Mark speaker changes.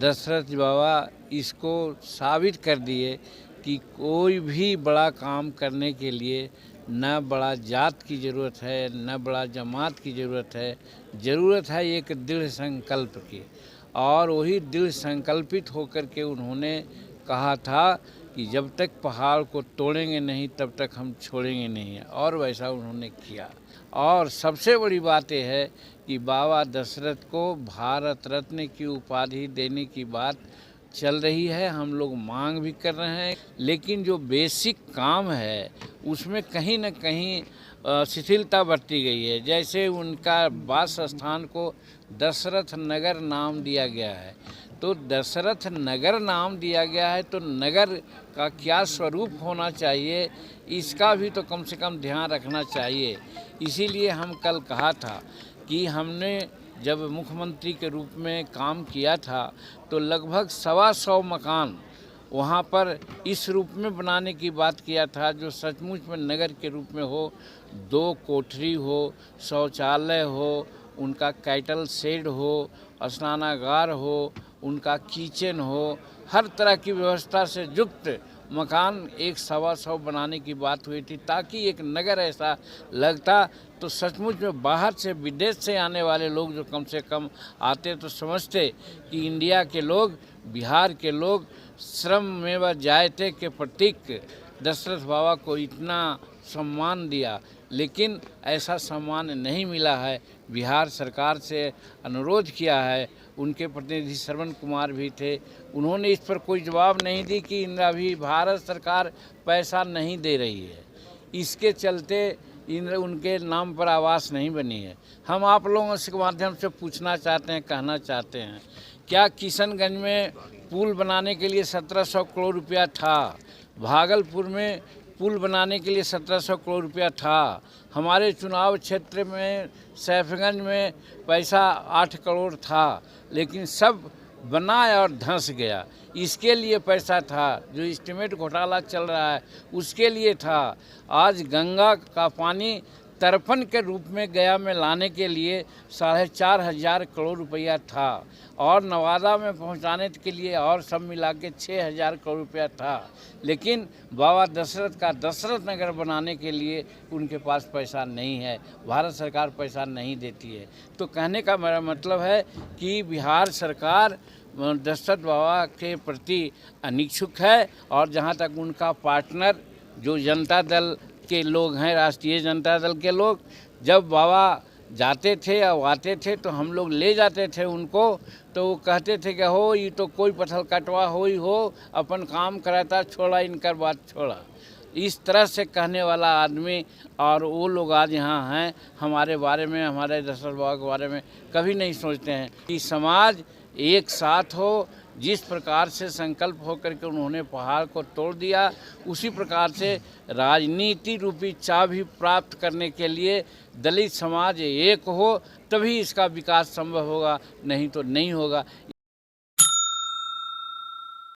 Speaker 1: दशरथ बाबा इसको साबित कर दिए कि कोई भी बड़ा काम करने के लिए न बड़ा जात की ज़रूरत है, न बड़ा जमात की ज़रूरत है, ज़रूरत है एक दृढ़ संकल्प की। और वही दृढ़ संकल्पित होकर के उन्होंने कहा था कि जब तक पहाड़ को तोड़ेंगे नहीं तब तक हम छोड़ेंगे नहीं, और वैसा उन्होंने किया। और सबसे बड़ी बात यह है कि बाबा दशरथ को भारत रत्न की उपाधि देने की बात चल रही है, हम लोग मांग भी कर रहे हैं, लेकिन जो बेसिक काम है उसमें कहीं न कहीं शिथिलता बरती गई है। जैसे उनका वास स्थान को दशरथ नगर नाम दिया गया है, तो दशरथ नगर नाम दिया गया है तो नगर का क्या स्वरूप होना चाहिए इसका भी तो कम से कम ध्यान रखना चाहिए। इसीलिए हम कल कहा था कि हमने जब मुख्यमंत्री के रूप में काम किया था तो लगभग 125 मकान वहाँ पर इस रूप में बनाने की बात किया था जो सचमुच में नगर के रूप में हो। 2 कोठरी हो, शौचालय हो, उनका कैटल शेड हो, स्नानागार हो, उनका किचन हो, हर तरह की व्यवस्था से युक्त मकान 125 बनाने की बात हुई थी, ताकि एक नगर ऐसा लगता तो सचमुच में बाहर से विदेश से आने वाले लोग जो कम से कम आते तो समझते कि इंडिया के लोग, बिहार के लोग श्रम में व जायते के प्रतीक दशरथ बाबा को इतना सम्मान दिया, लेकिन ऐसा सम्मान नहीं मिला है। बिहार सरकार से अनुरोध किया है, उनके प्रतिनिधि श्रवण कुमार भी थे, उन्होंने इस पर कोई जवाब नहीं दी कि अभी भारत सरकार पैसा नहीं दे रही है, इसके चलते उनके नाम पर आवास नहीं बनी है। हम आप लोगों के माध्यम से पूछना चाहते हैं, कहना चाहते हैं, क्या किशनगंज में पुल बनाने के लिए 1700 करोड़ रुपया था? भागलपुर में पुल बनाने के लिए 1700 करोड़ रुपया था। हमारे चुनाव क्षेत्र में सैफगंज में पैसा 8 करोड़ था, लेकिन सब बना और धंस गया। इसके लिए पैसा था, जो एस्टीमेट घोटाला चल रहा है उसके लिए था। आज गंगा का पानी तर्पण के रूप में गया में लाने के लिए 4,500 करोड़ रुपया था, और नवादा में पहुंचाने के लिए और सब मिला के 6,000 करोड़ रुपया था। लेकिन बाबा दशरथ का दशरथ नगर बनाने के लिए उनके पास पैसा नहीं है, भारत सरकार पैसा नहीं देती है। तो कहने का मेरा मतलब है कि बिहार सरकार दशरथ बाबा के प्रति अनिच्छुक है, और जहाँ तक उनका पार्टनर जो जनता दल के लोग हैं, राष्ट्रीय जनता दल के लोग, जब बाबा जाते थे और आते थे तो हम लोग ले जाते थे उनको, तो वो कहते थे कि हो ये तो कोई पथल कटवा हो अपन काम कराता, छोड़ा इनकर बात छोड़ा। इस तरह से कहने वाला आदमी और वो लोग आज यहाँ हैं, हमारे बारे में, हमारे दशरथ बाबा के बारे में कभी नहीं सोचते हैं कि समाज एक साथ हो। जिस प्रकार से संकल्प होकर के उन्होंने पहाड़ को तोड़ दिया, उसी प्रकार से राजनीति रूपी चाबी प्राप्त करने के लिए दलित समाज एक हो, तभी इसका विकास संभव होगा, नहीं तो नहीं होगा।